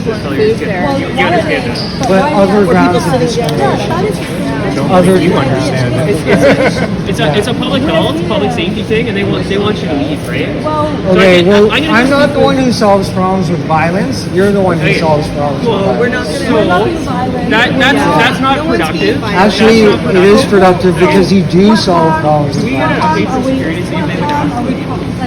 food there. You understand that. But other grounds of discrimination. Other You understand that. It's a public health, public safety thing, and they want you to leave, right? Okay, well, I'm not the one who solves problems with violence. You're the one who Okay. solves problems with Well, violence. We're not being violent. That's not productive. Actually, it is productive because you do solve problems with We gotta violence. update the security team. They would ask me.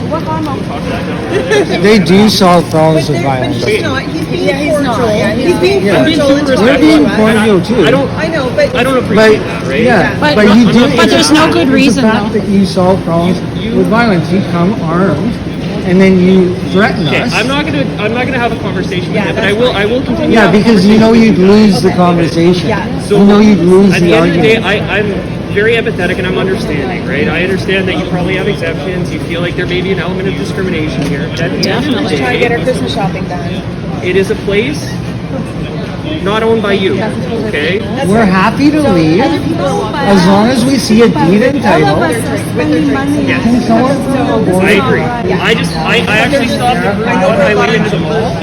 What harm are we? They do solve problems with violence. He's not. He's being Yeah, he's not. cordial. Yeah, He's being Yeah. cordial and We're being respectful. cordial too. I don't I know, but appreciate that, right? Yeah, But- but you do. but there's no good reason, The fact though. that you solve problems with violence, you come armed, and then you threaten Okay, us. I'm not gonna have a conversation with him, but I will continue. Yeah, to have a because you know conversation. you'd lose the conversation. So You know you'd lose at the the end of the day, argument. I'm very empathetic and I'm understanding, right? I understand that you probably have exceptions. You feel like there may be an element of discrimination here, but at the end of the try to get our day, Christmas shopping done. it is a place not owned by you. Okay. We're happy to leave as long as we see a deed and title. Can someone throw a board? I agree. I actually stopped a group on my way into the mall.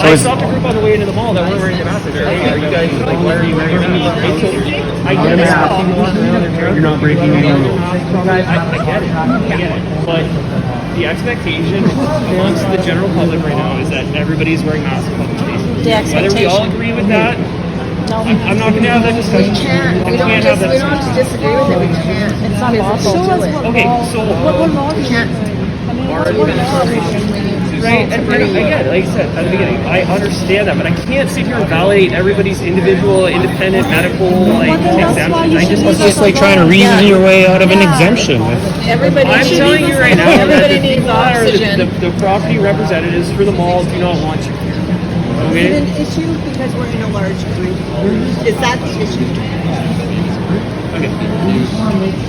I stopped a group on the way into the mall that weren't wearing the masks. Hey, are you guys like? Why are you wearing the mask? I get it. You're not breaking any rules. I get it. But the expectation amongst the general public right now is that everybody's wearing masks in public spaces. Whether we all agree with that, I'm not going to have that discussion. We don't have to disagree with it. We can't. It's not possible. Show us what Okay, so what law do you can't. right, and again, like I said at the beginning, I understand that, but I can't sit here and validate everybody's individual, independent medical exemptions. It's just like trying to reason your way out of an exemption. Everybody. I'm telling you right now that Everybody the needs people that are oxygen. the property representatives for the mall do not want you here. Is Okay? it an issue because we're in a large group? Is that the issue? Okay.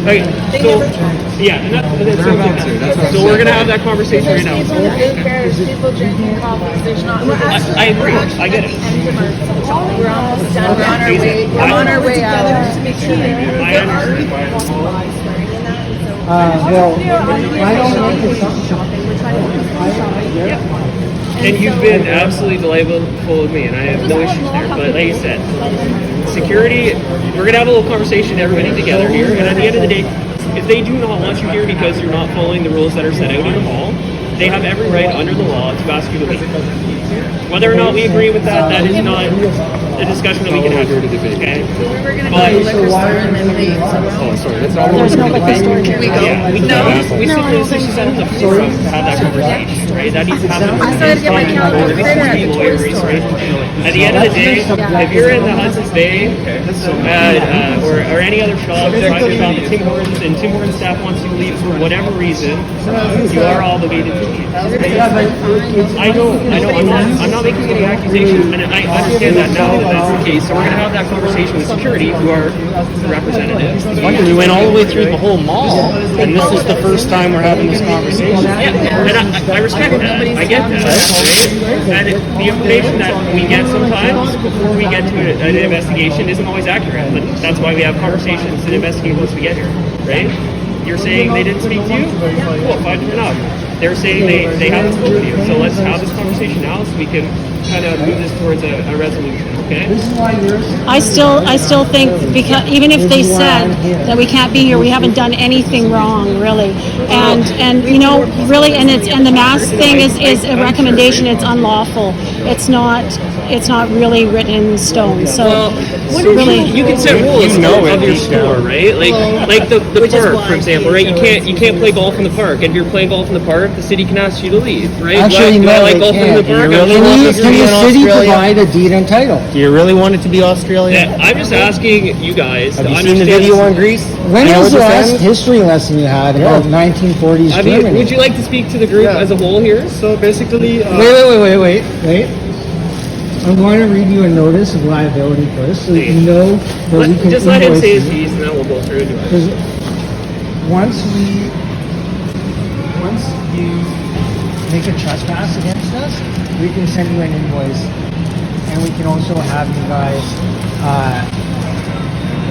Okay. They So, never tried. yeah, and so we're gonna have that conversation right now. People in fairs, people drinking coffees. There's not. I agree. I get it. We're almost done. We're on our way. We're on our way out. To make sure that I there are understand. people who want to buy swearing in that. And so Well, I don't think it's something. And you've been absolutely delightful with me, and I have no issues there. But like you said, security, we're going to have a little conversation, everybody together here. And at the end of the day, if they do not want you here because you're not following the rules that are set out in the mall, they have every right under the law to ask you to leave. Whether or not we agree with that, that is not a discussion that we can have here today. Okay? we were going to But- go to the liquor store and then leave. So Oh, sorry. That's not There's no liquor store can we here. go? Yeah, we simply set up the forum to have that conversation, right? That needs to happen. I started to get my calendar This printer is at the the toy lawyers, store. right? At the end of the day, if you're in the Hudson's Bay or any other shop, trying to shop at Tim Hortons and Tim Hortons staff wants you to leave for whatever reason, you are obligated to leave. I know. I'm not making any accusations, and I understand that now that that's the case. So we're going to have that conversation with security, who are representatives. We went all the way through the whole mall, and this is the first time we're having this conversation. Yeah, and I respect that. I get that. Right? And the information that we get sometimes before we get to an investigation isn't always accurate. But that's why we have conversations and investigate once we get here, right? You're saying they didn't speak to you? Cool, fine enough. They're saying they haven't spoken to you. So let's have this conversation now so we can kind of move this towards a resolution, okay? I still think, because even if they said that we can't be here, we haven't done anything wrong, really. And you know, really, and the mask thing is a recommendation. It's unlawful. It's not really written in stone. So really, You can set rules of your store, right? Like the park, for example, right? You can't play golf in the park. And if you're playing golf in the park, the city can ask you to leave, right? Actually, do I no, like they golfing in can't. the park? Can the city Australia? provide a deed and title? Do you really want it to be Australia? Yeah, I'm just asking you guys Have to you understand. seen the video on Greece? When I know was the what this last ends. history lesson you had about 1940s I mean, Germany? would you like to speak to the group as a whole here? So basically, Wait. I'm going to read you a notice of liability first, so that you know that we can Just let him invoice say his you. piece, and then we'll go through it. Because once you make a trespass against us, we can send you an invoice, and we can also have you guys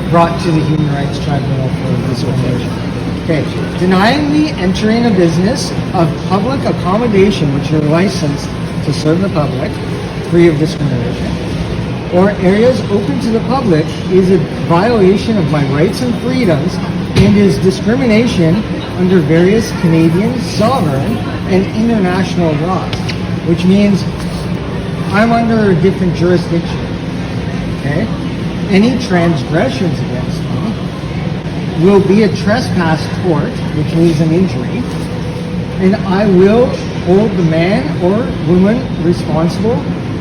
brought to the Human Rights Tribunal for discrimination. Okay, denying the entering a business of public accommodation which you're licensed to serve the public, free of discrimination, or areas open to the public is a violation of my rights and freedoms and is discrimination under various Canadian, sovereign, and international laws, which means I'm under a different jurisdiction, okay? Any transgressions against me will be a trespass tort, which means an injury, and I will hold the man or woman responsible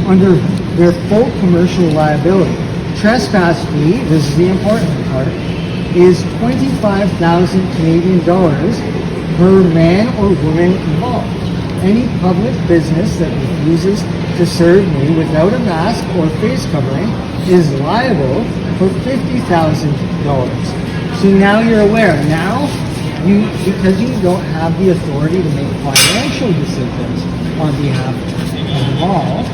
under their full commercial liability. Trespass fee, this is the important part, is 25,000 Canadian dollars per man or woman involved. Any public business that refuses to serve me without a mask or face covering is liable for $50,000. So now you're aware. Now, because you don't have the authority to make financial decisions on behalf of the mall,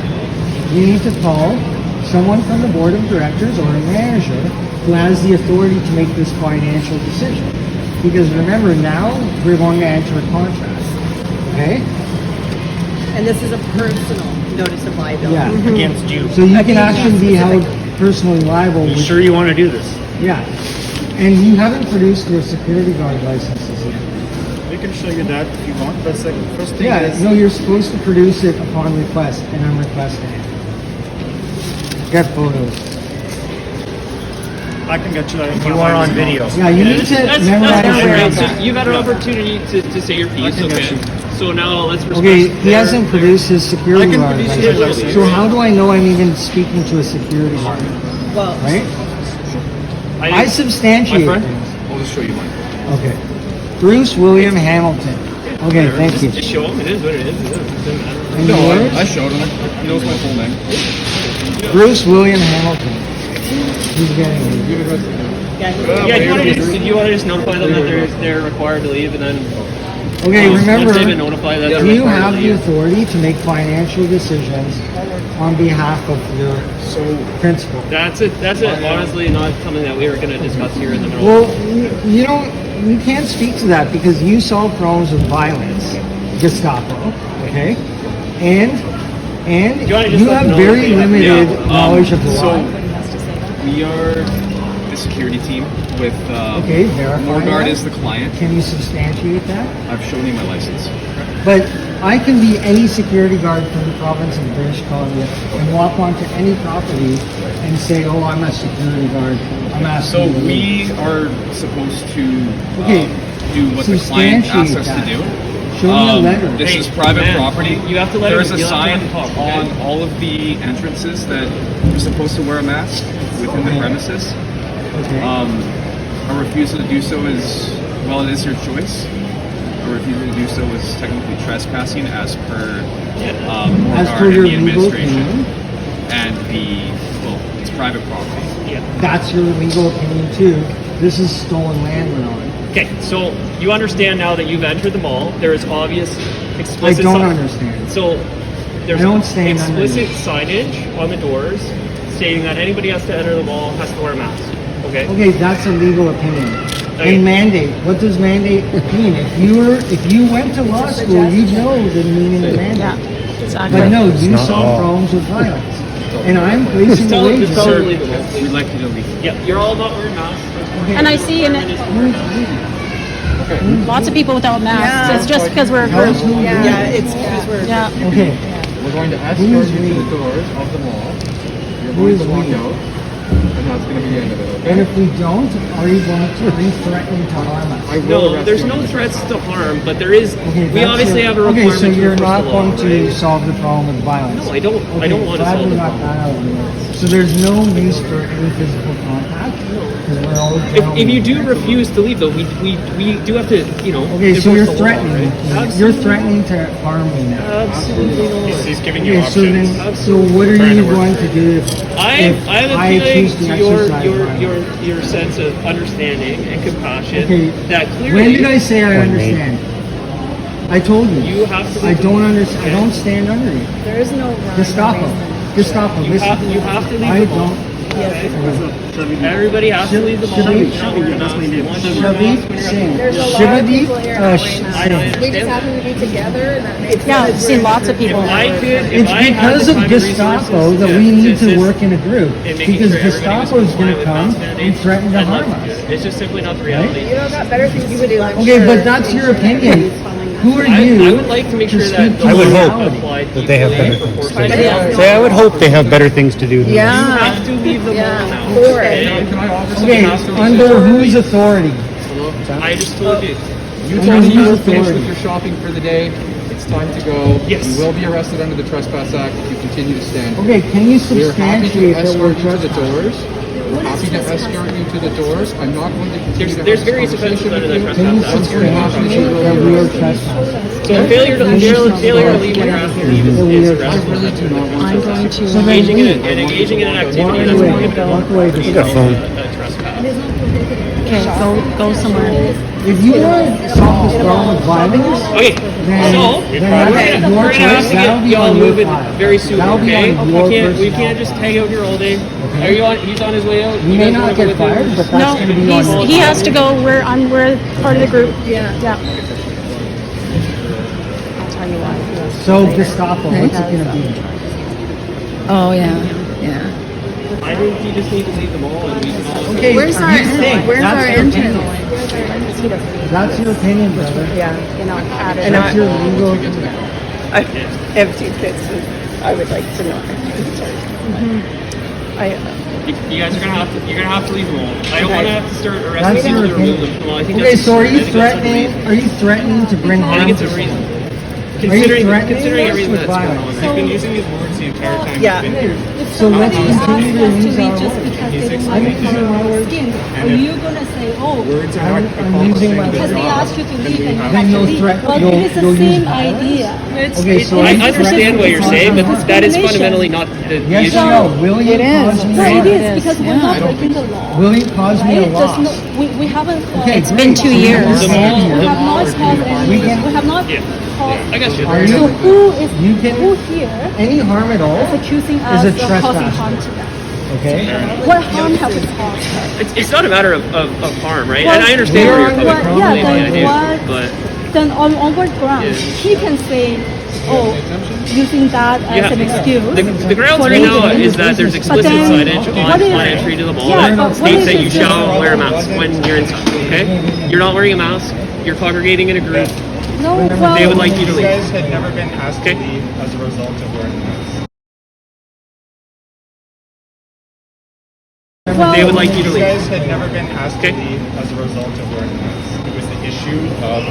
you need to call someone from the board of directors or a manager who has the authority to make this financial decision. Because remember, now we're going to enter a contract. Okay? And this is a personal notice of liability. Yeah. Against you. So you can actually be held personally liable. You sure you want to do this? Yeah. And you haven't produced your security guard licenses yet. We can show you that if you want, but like, first thing Yeah, is... no, you're supposed to produce it upon request, and I'm requesting it. Get photos. I can get you that. You are on video. Yeah, you need to That's memorize all your right. So answer. you've had an opportunity to say your piece, can get okay? you. So now let's respect Okay, he their- hasn't produced his security I can guard produce license. your license. So how do I know I'm even speaking to a security guard? Well, Right? I substantiate My friend? things. I'll just show you mine. Okay. Bruce William Hamilton. Okay, thank you. Just show them. It is what it is. It doesn't matter. And No, yours? I showed him. He knows my full name. Bruce William Hamilton. He's getting it. Yeah, do you want to just notify them that they're required to leave, and then Okay, remember, once they've been notified that they're you required have to the leave. authority to make financial decisions on behalf of your principal. That's it. Honestly, not something that we were going to discuss here in the middle. Well, you don't, you can't speak to that because you solve problems with violence, Gestapo, okay? And You wanna just you let have them know very what they have? limited Yeah, knowledge of the so law. we are the security team with Okay, verify Morguard that. is the client. Can you substantiate that? I've shown you my license. But I can be any security guard from the province of British Columbia and walk onto any property and say, oh, I'm a security guard. I'm asking So you to leave." we are supposed to Okay, do what the client asks us substantiate to do. that. Show me a letter. This Hey, is private man, property. you have to let There's him- a you'll have to sign let him talk, okay? on all of the entrances that you're supposed to wear a mask within the Okay. premises. Okay. A refusal to do so is, well, it is your choice. A refusal to do so is technically trespassing as per As Morguard per your and the legal administration. opinion, And it's private property. that's your legal opinion too. This is stolen land we're on. Okay, so you understand now that you've entered the mall. There is obvious, I explicit. don't understand. So there's I don't stand explicit signage on the doors stating that anybody has to enter the mall has to wear a mask. Okay. Okay, that's a legal opinion. Okay. And mandate. What does mandate mean? If you went to law school, you'd know the meaning of mandate. Exactly. But no, you not solve law. problems with violence. And I'm placing the Tell them, wages. just tell them to leave Sir, the mall, we'd please. like you to leave. Yeah, you're all not wearing masks. And I see lots of people without masks. Yeah. It's just because we're Tell us who yeah, you're- it's because we're. yeah. Okay. We're going to escort Who's you we? to the doors of the mall. You're Who going is to walk we? out, and that's going to be the end of it, okay? And if we don't, are you going to be threatening to harm us? I will No, arrest there's you no on threats this. to harm, but there is. Okay, We that's obviously your- have a Okay, requirement so to you're enforce not the law, going to right? solve the problem with violence. No, I don't. I Okay, don't want to glad solve we the got problem. that out of the way. So there's no use for any physical contact? Because we're all If you do refuse to leave, though, we do have to, Okay, so enforce you're the law, threatening. right? You're threatening to harm me now. Absolutely not. He's giving you Okay, so options. then, so what are you going to do if I'm appealing choose to to your exercise your, violence? your sense of understanding and compassion. Okay, That clearly. when did I say I understand? I told you. You have to. I don't understand. I don't stand under you. There is no rhyme or Gestapo. reason. Gestapo, You listen. have to leave I the mall. don't. Everybody has to leave the mall. Shavit Singh. Shivadeep Singh. We just happen to be together, and that makes Yeah, I've seen lots of people. It's because of Gestapo that we need to work in a group. Because Gestapo is going to come and threaten to harm us. It's just simply not the reality. You know, got better things to do. I'm Okay, sure. but that's your opinion. Who are you? I would like to make sure that I would hope that they have better things to do. Say, I would hope they have better things to do than You Yeah. have to leave the mall now. For it. Can I offer some Okay, master under whose authority? I just told you. You Under tell me whose you're finished authority? with your shopping for the day. It's time to go. Yes. You will be arrested under the Trespass Act if you continue to stand. Okay, can you We are happy to substantiate that we're escort you to the trespassing? doors. We're happy to escort you to the doors. I'm not going to continue to There's have this various offenses conversation under with the you. Can you Trespass Act. substantiate that we are trespassing? So failure to leave when you're asked to leave is I arrestable. really do not want I'm to. going to. So then Engaging in, leave. engaging in an Walk activity that's away. prohibited. Walk away. You got a phone. Trespass. Okay, go somewhere. If you want to solve this problem with violence, Okay, then, so then we're that's gonna your have to choice. That'll get be y'all on your moving file. very soon, That'll be okay? on your We can't personnel. just hang out here all day. Are you on? He's on his way out. You may guys not wanna go get with him? fired, but that's No, going to be on he has to go. We're part of the group. Yeah. Yeah. I'll tell you what. So Gestapo, what's it going to be? Oh, yeah. Yeah. I think you just need to leave the mall and we can all. Okay, Where's our, you think where's that's our your entrance? opinion. That's your opinion, brother. Yeah. You know, add it. That's your legal opinion. I have two kids. I would like to know. You guys are gonna have to. You're gonna have to leave the mall. I don't want to have to start arresting That's people your to remove opinion. them from the mall. I think Okay, that's so are you I think that's threatening? unreasonable. Are you threatening to bring I harm think it's to a reason. someone? Considering threatening considering us everything with that's going on. violence? I've been using these words the entire time. Yeah. we've been here. So let's continue to use our just words. because they don't I'm like the using my color of words. skin. Are you gonna say, oh, Words are I'm, not I'm using my because they words. ask you to leave and you Then have to you'll leave? threaten- Well, you'll- it is the you'll use same violence? idea. Okay, so I you understand what you're saying, but that is fundamentally not the Yes issue. or no? Will you cause me No, it harm? is because we're not breaking the law. Will you cause me a Right? Just loss? no, we haven't. Okay, It's been 2 great. years. So The mall- you We have have not caused any. We can- We have not Yeah. caused. I got you. Are So you? who is You can- who here Any harm at all? is accusing Is us a of causing trespass. harm to them? Okay. What harm have we caused? It's not a matter of harm, right? Well, and I understand where you're coming what- from. yeah, the then idea, what- but Then on what grounds Yeah. he can say, oh, using that as an excuse? the grounds for right now leaving. is that there's But explicit then, signage what on if- entry to the mall Yeah, but that what states if that you it's shall just- wear a mask when you're inside. Okay, you're not wearing a mask. You're congregating in a group. No, well, They would like you to leave. had never been asked Okay. leave as a result of wearing masks. They would like you to leave. had never been asked Okay. leave as a result of wearing masks. It was the issue of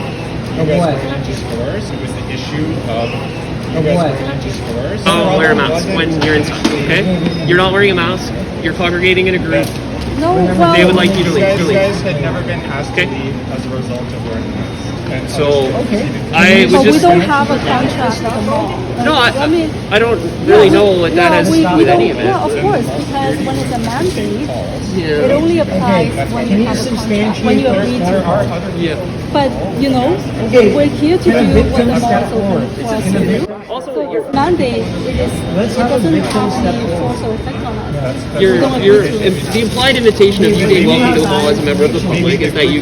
Of what? into stores. It was the issue of what? into stores. Oh, wear a mask when you're inside. Okay, you're not wearing a mask. You're congregating in a group. no, well, They would like you to leave. had never been asked Okay. leave as a result of wearing masks. And So Okay. I but would we just don't have a contract with the mall. no. I mean, I don't really know what that has to do with any of it. Yeah, of course, because when it's a mandate, Yeah. it only applies Okay, when can you you have a contract, substantiate when you those agree there to. are Yeah. But, you know, Okay, we're here to can a do what victim the mall step is forward? open for us Can a to do. victim- Also, So you're mandate, Let's it have a doesn't victim have step any forward. force or effect on us. you're the implied invitation of you being welcome to the mall as a member of the public is that you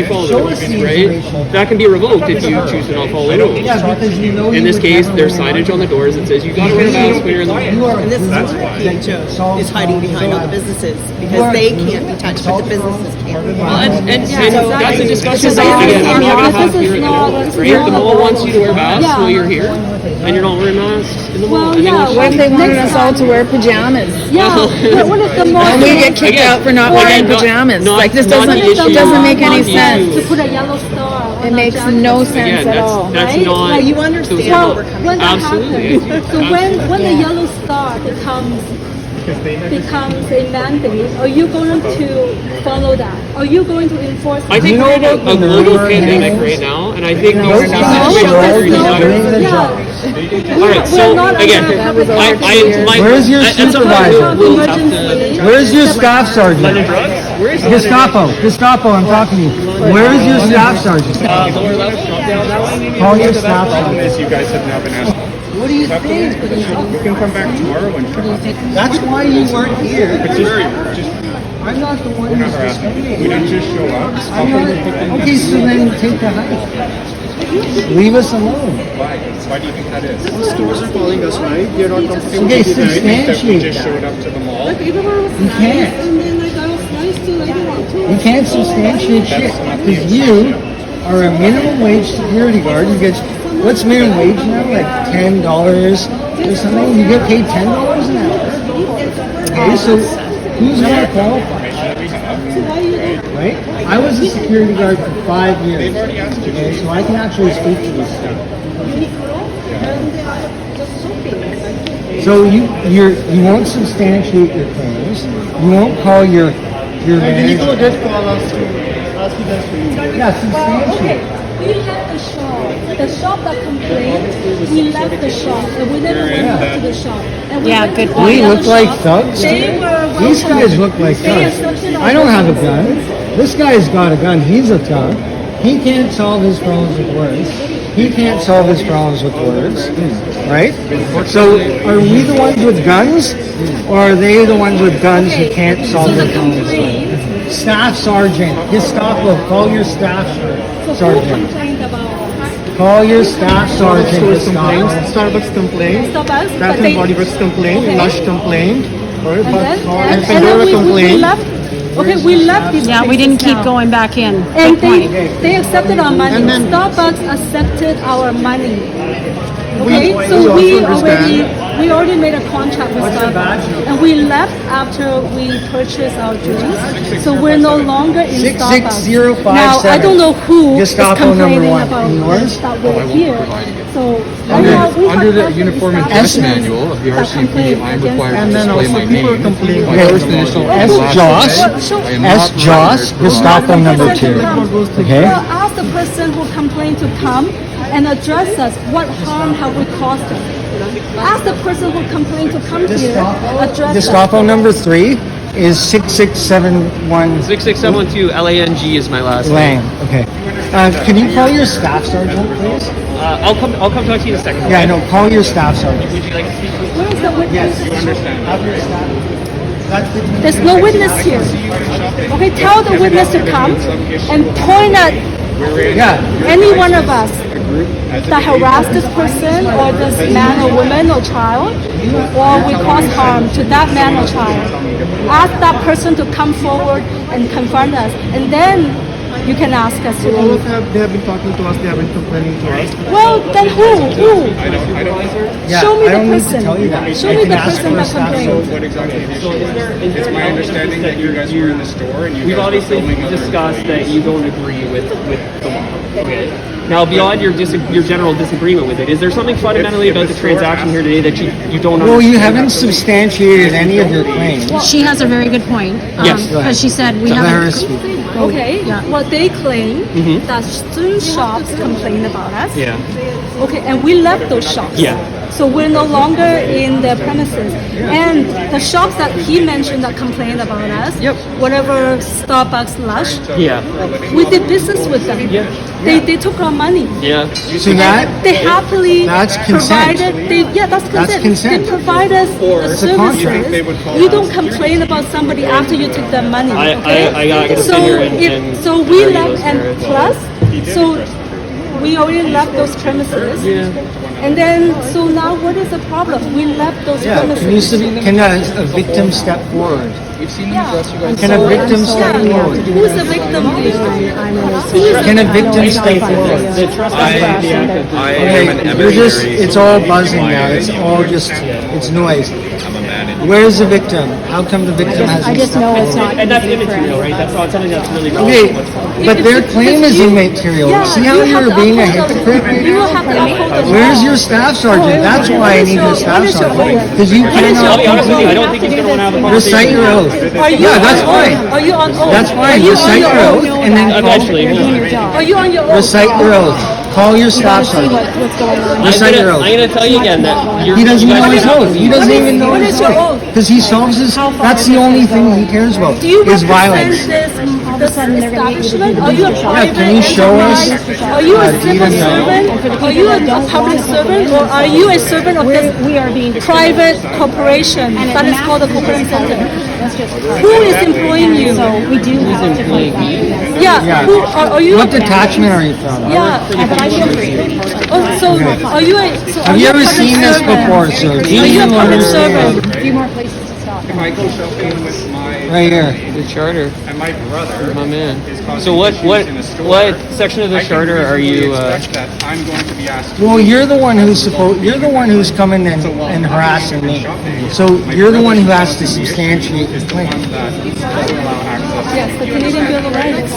follow the Show rules, us the right? information. That can be revoked if you choose to not follow the rules. Yeah, because you know In you this would case, never there's wear a signage on the doors that says you gotta wear a mask when you're in the mall. You are And this is that's why PHO is hiding behind all the businesses You because are they can't be touched, but the businesses can. Well, and that's a discussion Because that I again, I'm not gonna understand, have this here is in the not- mall, this is right? not The mall about- wants you to wear masks Yeah. while you're here, and you're not wearing masks in the mall. Well, And they yeah, want you what to- if They wanted Next us all time- to wear pajamas. Yeah, but what if the mall... And we get kicked Again, out for not again, wearing not- pajamas. not- Like this not doesn't the issue. doesn't make any Not the sense. issue. To put a yellow star on It our makes jacket. no sense Again, at all. that's right? not. Like, you understand so- what Well, we're coming when that Absolutely. happens, so when the yellow star becomes a mandate, are you going to follow that? Are you going to enforce that? I think You know we're in a about the global number pandemic of- right now, and I think No, these no, situations no, are no, very no, dire. doing the Yeah. job. All right, so We're not again, under public health Where's your at some point supervisor? we'll have to. Emergency. Where's your staff sergeant? Drugs? Where is Gestapo, I'm talking to you. Where is your staff sergeant? lower level? Call your staff sergeant. This you guys have now been asked. What do you think? You can come back tomorrow and That's why you weren't here. just I'm not the one who's discriminating. we didn't just show up. I'm not, okay, so then take the hike. Leave us alone. Why do you think that is? Stores are calling us, right? They're not comfortable. Okay, That we substantiate just that. showed up to the mall. You can't. And then like I was nice to like I want to. You can't substantiate shit. Because you are a minimum wage security guard. You get, what's minimum wage now? Like $10 or something? You get paid $10 an hour. Okay, so who's more qualified? Right? I was a security guard for 5 years. Okay, so I can actually speak to this stuff. So you won't substantiate your claims. You won't call your manager. Did call us to ask you guys for you. Yeah, substantiate. We left the shop. The shop that complained, we left the shop. And we never went back to the shop. And we Yeah, went good to point. We the look other like shop. thugs. They were These guys welcoming. look like They thugs. accepted our I don't have a business. gun. This guy's got a gun. He's a thug. He can't solve his problems with words. He can't solve his problems with words. Right? So are we the ones with guns? Or are they the ones with guns who can't solve So their the problems? complaint, Staff sergeant. Gestapo. Call your staff so who sergeant. complained about Call your staff sergeant. Stores complained, Gestapo. Starbucks complained, Starbucks? Bath But and they, Body Works complained, Okay. Lush complained, and then, and and Pandora then we complained. left. Okay, we left these Yeah, we places didn't keep now. going back in. And Good point. they accepted our money. And then- Starbucks accepted our money. Okay, We so also we understand- already made a contract with Starbucks, and we left after we purchased our drinks. So we're no longer in Starbucks. 66057. Now I don't know who Gestapo is complaining number 1. about Yours? that we're here. So Under the Uniform and Dress Manual of the RCMP, I am required And to then display also my people name, complain. my Okay. first initial and S. last Joss. name. I am S. not Joss. required to Gestapo provide number person 2. to come. Okay? Well, ask the person who complained to come and address us. What harm have we caused them? Ask the person who complained to come here, address Gestapo number 3 is 6671 66712 LANG is my last Lang. Okay. Can you call your staff sergeant, please? I'll come talk to you in a second. Yeah, no, call your staff sergeant. Would you like to speak? us. Where is the witness? Have your staff. That's the There's no witness here. Okay, tell the witness to come and point at yeah. any one of us that harassed this person or this man or woman or child, or we cause harm to that man or child. Ask that person to come forward and confront us, and then you can ask us to All leave. of them, they have been talking to us, they have been complaining to us. Well, then who? Yeah, Show me I the don't need to person. tell you that. Show I me can the ask person for a that staff complained. What exactly the issue Is there It's my understanding that you guys were in the store and you We've guys were obviously filming other discussed that employees. you don't agree with the law. Okay. Now, beyond your general disagreement with it, is there something fundamentally about the transaction here today that you don't Well, understand? you haven't substantiated any of your claims. She has a very good point. Yes. Because she said we Let her haven't. speak. Okay, Yeah. well, they claim Mhm. that certain shops complained about us. Yeah. Okay, and we left those shops. Yeah. So we're no longer in the premises. And the shops that he mentioned that complained about us, Yep. whatever Starbucks, Lush, Yeah. we did business with them. Yeah. They took our money. Yeah. So that They happily That's consent. provided. That's consent. That's consent. They provide us the it's a contract. services. You don't complain about somebody after you take their money. Okay? I gotta sit here and so we argue left, those and merits. plus, so we already left those premises. Yeah. And then, so now what is the problem? We left those Yeah, premises. can a victim step forward? We've seen them address you guys. Can a victim step forward? Who's the victim here? Can a victim step The forward? trespass of the act of I Okay, am an you're just, evidentiary it's all buzzing now, it's all just, it's noise. I'm a manager. Where's the victim? How come the victim I hasn't just stepped know it's forward? not and that's easy for immaterial, right? anyone. That's not something that's really Okay, but their claim is immaterial. Yeah, See how you have you're to being a uphold the- hypocrite? You will have to uphold the Where's law. your staff sergeant? That's why I need your staff sergeant. Because you I'll be honest with you, I cannot don't think he's going to want to have a conversation. recite your oath. Are you Yeah, that's on fine. oath? Are you on oath? That's Are fine. you on Recite your your oath oath? and then Eventually. Are you on your oath? recite your oath. Call your staff See sergeant. what's going on. Recite your oath. I'm going to tell you again that He doesn't know his oath. He doesn't even know what his is your oath. oath? Because he solves his, that's the only thing he cares about, Do you is represent violence. this of a this sudden they're going to get you to establishment? do Are you a the private can you show us, enterprise? Are you a civil servant? Are you a public servant? Or are you a servant of this we are being private corporation that is called a corporate center? That's just Who is employing you? so we do have to fight that. Yeah, who are you? what detachment are you from? Yeah, But I feel free. oh, so are you a? So Have are you a ever public seen this servant? before, sir? Do Are you a you public understand? servant? A few more places to stop. If I go shopping with my Right here. The charter, and my brother, my man. is causing So what issues in a store, what section of the I can charter are reasonably you? expect that I'm going to be asked. Well, you're the one who's coming and harassing me. So you're the one who has to substantiate your claim. That doesn't allow access. Yes, the Canadian Bill of Rights.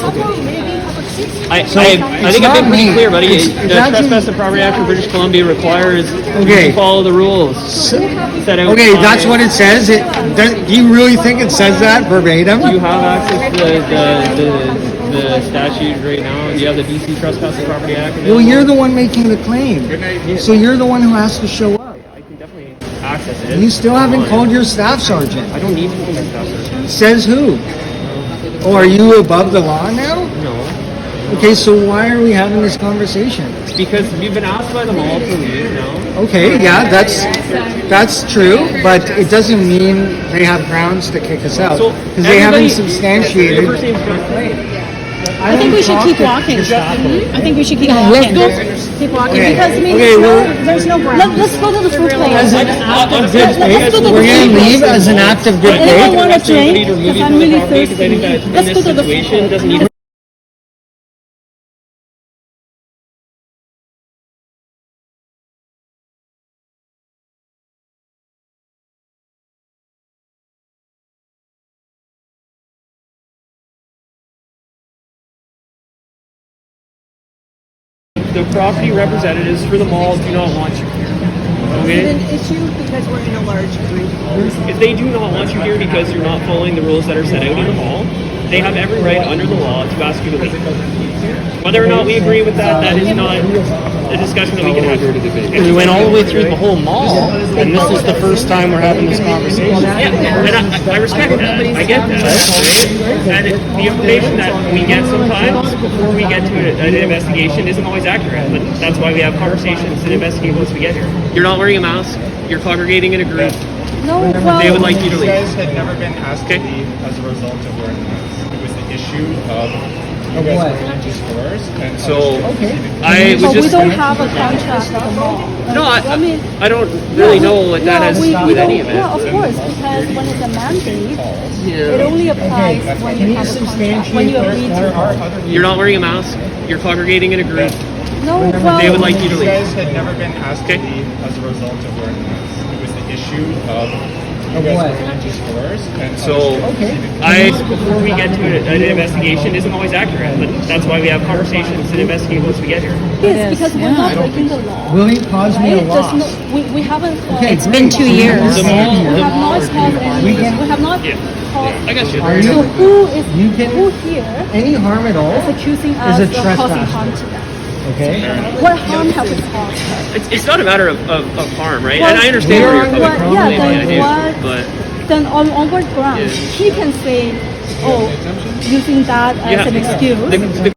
I it's think I've been not pretty me. clear, buddy. It's The not Trespass you. and Property Act of British Columbia requires Okay. you to follow the rules set out. Okay, by- that's what it says. Do you really think it says that verbatim? You have access to the statute right now. You have the BC Trespass and Property Act. Well, you're the one making the claim. So you're the one who has to show up. I can definitely access it. You still haven't called your staff sergeant. I don't need to call my staff sergeant. Says who? Oh, are you above the law now? No. Okay, so why are we having this conversation? Because you've been asked by the mall to leave now. Okay, yeah, that's true, but it doesn't mean they have grounds to kick us out So because they haven't everybody- substantiated. Your first name's John. I think we should keep walking. I think we should keep let's walking. go. Keep walking Okay. because I mean, Okay, well- there's no ground. Let's go to the food As place. an act of Honestly, good let's faith, go to the we're gonna food leave place. as an act of good Anyone faith. want a drink? Need to remove Because you I'm from the really property, 'cause I thirsty. think that in Let's this go to the food situation place. doesn't need. The property representatives for the mall do not want you here. Okay? issue because we're in a large group. If they do not want you here because you're not following the rules that are set out in the mall, they have every right under the law to ask you to leave. Whether or not we agree with that, that is not a discussion that we can have. We went all the way through the whole mall, and this is the first time we're having this conversation. Yeah, and I respect that. I get that. Right? And the information that we get sometimes before we get to an investigation isn't always accurate. But that's why we have conversations and investigate once we get here. You're not wearing a mask. You're congregating in a group. No, They well, would like you to You leave. guys had never been asked Okay. to leave as a result of wearing masks. It was the issue of you guys what? going into stores and So Okay. I but would we just don't have a contract with the mall. no. I mean, I don't really know what that has to do with any of it. Yeah, of course, because when it's a mandate, it only applies when you have a contract, when you agree to. You're not wearing a mask. You're congregating in a group. No, They well, would like you to You leave. guys had never been asked Okay. to leave as a result of wearing masks. It was the issue of you guys what? going into stores and So before we get to an investigation isn't always accurate. But that's why we have conversations and investigate once we get here. yes, because we're not breaking the law. Will it cause me a Right? There's loss? no, we haven't. Okay, It's been 2 years. The We mall, have not caused any. We have not Yeah. caused. I got you. Are you- So You can- who here Any harm at all is accusing is us a of causing trespass. harm to them? Okay. What harm have we caused? It's not a matter of harm, right? Well, and I understand where you're we're- coming from. yeah, believe me, I then do. what- But Then on what grounds? Yeah. He can say, oh, using that as yeah, an excuse. the